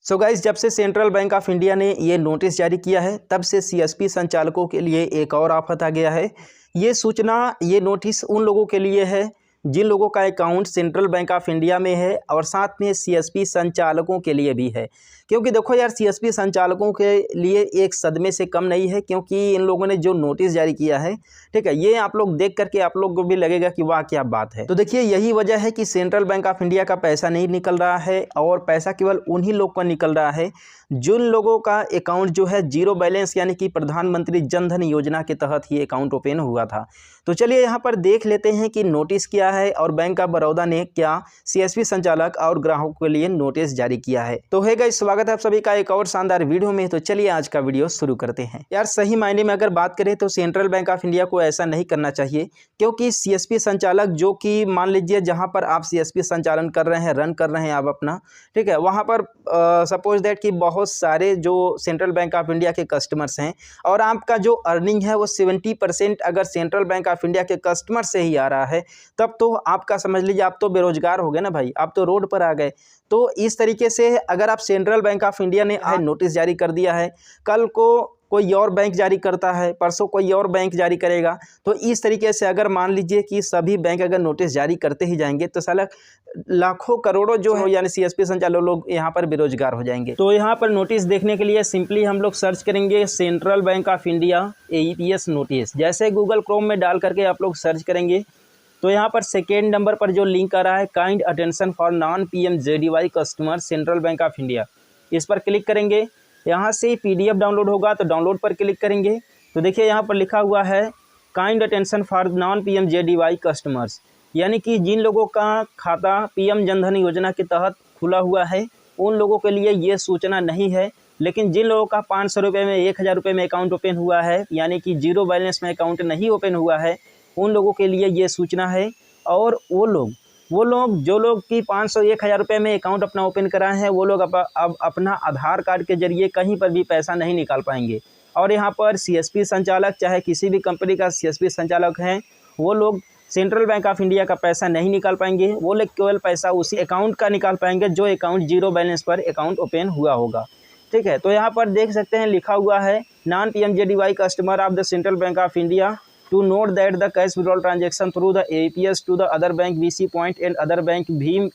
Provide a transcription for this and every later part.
So guys, जब से central bank of India ने ये नोटिस जारी किया है तब से सीएसपी संचालकों के लिए एक और आफत आ गया है। ये सूचना, ये नोटिस उन लोगों के लिए है जिन लोगों का account central bank of India में है और साथ में सीएसपी संचालकों के लिए भी है। क्योंकि देखो यार, सीएसपी संचालकों के लिए एक सदमे से कम नहीं है, क्योंकि इन लोगों ने जो नोटिस जारी किया है, ठीक है, ये आप लोग देख करके आप लोग को भी लगेगा कि वाह क्या बात है। तो देखिए, यही वजह है कि सेंट्रल बैंक ऑफ इंडिया का पैसा नहीं निकल रहा है और पैसा केवल उन्हीं लोग का निकल रहा है जिन लोगों का अकाउंट जो है जीरो बैलेंस, यानी कि प्रधानमंत्री जन धन योजना के तहत ही अकाउंट ओपन हुआ था। तो चलिए यहाँ पर देख लेते हैं कि नोटिस क्या है और बैंक ऑफ बड़ौदा ने क्या सीएसपी संचालक और ग्राहकों के लिए नोटिस जारी किया है। तो है गाइस, स्वागत है आप सभी का एक और शानदार वीडियो में। तो चलिए आज का वीडियो शुरू करते हैं। यार, सही मायने में अगर बात करें तो सेंट्रल बैंक ऑफ इंडिया को ऐसा नहीं करना चाहिए, क्योंकि सीएसपी संचालक जो कि मान लीजिए जहाँ पर आप सीएसपी संचालन कर रहे हैं, रन कर रहे हैं आप अपना, ठीक है, वहाँ पर सपोज दैट कि बहुत सारे जो सेंट्रल बैंक ऑफ इंडिया के कस्टमर्स हैं और आपका जो अर्निंग है वो 70% अगर सेंट्रल बैंक ऑफ इंडिया के कस्टमर से ही आ रहा है, तब तो आपका समझ लीजिए आप तो बेरोजगार हो गए ना भाई, आप तो रोड पर आ गए। तो इस तरीके से अगर आप सेंट्रल बैंक ऑफ इंडिया ने नोटिस जारी कर दिया है, कल को कोई और बैंक जारी करता है, परसों कोई और बैंक जारी करेगा, तो इस तरीके से अगर मान लीजिए कि सभी बैंक अगर नोटिस जारी करते ही जाएंगे तो साला लाखों करोड़ों जो है यानी सीएसपी संचालक लोग यहाँ पर बेरोजगार हो जाएंगे। तो यहाँ पर नोटिस देखने के लिए सिंपली हम लोग सर्च करेंगे central bank of India AEPS notice. जैसे गूगल क्रोम में डाल करके आप लोग सर्च करेंगे तो यहाँ पर सेकेंड नंबर पर जो लिंक आ रहा है, kind attention for non PMJDY customer central bank of India, इस पर क्लिक करेंगे। यहाँ से PDF डाउनलोड होगा तो डाउनलोड पर क्लिक करेंगे तो देखिए यहाँ पर लिखा हुआ है kind attention for non PMJDY customers, यानी कि जिन लोगों का खाता PM जनधन योजना के तहत खुला हुआ है उन लोगों के लिए ये सूचना नहीं है। लेकिन जिन लोगों का 500 रुपये में 1000 रुपये में अकाउंट ओपन हुआ है, यानी कि जीरो बैलेंस में अकाउंट नहीं ओपन हुआ है, उन लोगों के लिए ये सूचना है। और वो लोग जो लोग कि 500-1000 रुपये में अकाउंट अपना ओपन कराए हैं, वो लोग अब अपना आधार कार्ड के जरिए कहीं पर भी पैसा नहीं निकाल पाएंगे। और यहाँ पर सीएसपी संचालक, चाहे किसी भी कंपनी का सीएसपी संचालक हैं, वो लोग सेंट्रल बैंक ऑफ इंडिया का पैसा नहीं निकाल पाएंगे। वो लोग केवल पैसा उसी अकाउंट का निकाल पाएंगे जो अकाउंट जीरो बैलेंस पर अकाउंट ओपन हुआ होगा, ठीक है। तो यहाँ पर देख सकते हैं लिखा हुआ है non PMJDY customer of the central bank of India to note that the cash withdrawal transaction through the AEPS to the other bank BC point and other bank भीम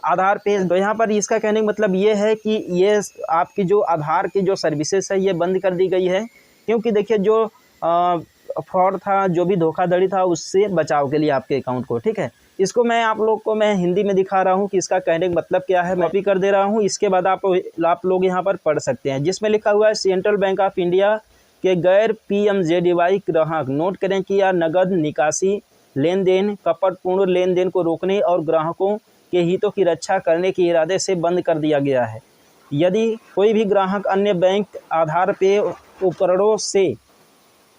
आधार पे। तो यहाँ पर इसका कहने का मतलब ये है कि ये आपकी जो आधार की जो सर्विसेज है ये बंद कर दी गई है, क्योंकि देखिए जो फ्रॉड था, जो भी धोखाधड़ी था, उससे बचाव के लिए आपके अकाउंट को, ठीक है। इसको मैं आप लोग को मैं हिंदी में दिखा रहा हूँ कि इसका कहने का मतलब क्या है, कॉपी कर दे रहा हूँ। इसके बाद आप लोग यहाँ पर पढ़ सकते हैं, जिसमें लिखा हुआ है सेंट्रल बैंक ऑफ इंडिया के गैर PMJDY ग्राहक नोट करें कि यह नगद निकासी लेन देन, कपटपूर्ण लेन देन को रोकने और ग्राहकों के हितों की रक्षा करने के इरादे से बंद कर दिया गया है। यदि कोई भी ग्राहक अन्य बैंक आधार पे उपकरणों से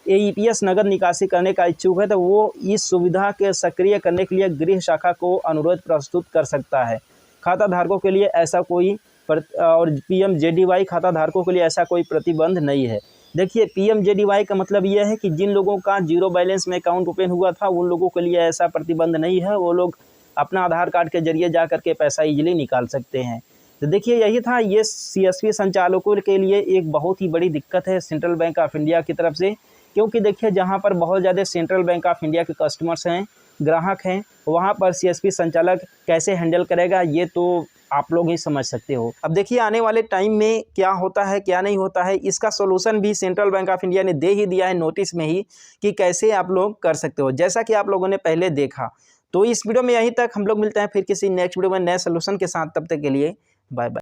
AEPS नगद निकासी करने का इच्छुक है तो वो इस सुविधा के सक्रिय करने के लिए गृह शाखा को अनुरोध प्रस्तुत कर सकता है। खाता धारकों के लिए ऐसा कोई और PMJDY खाता धारकों के लिए ऐसा कोई प्रतिबंध नहीं है। देखिए, PMJDY का मतलब यह है कि जिन लोगों का जीरो बैलेंस में अकाउंट ओपन हुआ था उन लोगों के लिए ऐसा प्रतिबंध नहीं है। वो लोग अपना आधार कार्ड के जरिए जा करके पैसा इजीली निकाल सकते हैं। तो देखिए, यही था, ये सीएसपी संचालकों के लिए एक बहुत ही बड़ी दिक्कत है सेंट्रल बैंक ऑफ इंडिया की तरफ से, क्योंकि देखिए जहाँ पर बहुत ज़्यादा सेंट्रल बैंक ऑफ इंडिया के कस्टमर्स हैं, ग्राहक हैं, वहाँ पर सीएसपी संचालक कैसे हैंडल करेगा ये तो आप लोग ही समझ सकते हो। अब देखिए आने वाले टाइम में क्या होता है क्या नहीं होता है, इसका सोल्यूशन भी सेंट्रल बैंक ऑफ इंडिया ने दे ही दिया है नोटिस में ही कि कैसे आप लोग कर सकते हो, जैसा कि आप लोगों ने पहले देखा। तो इस वीडियो में यहीं तक, हम लोग मिलते हैं फिर किसी नेक्स्ट वीडियो में नए सोल्यूशन के साथ। तब तक के लिए बाय बाय।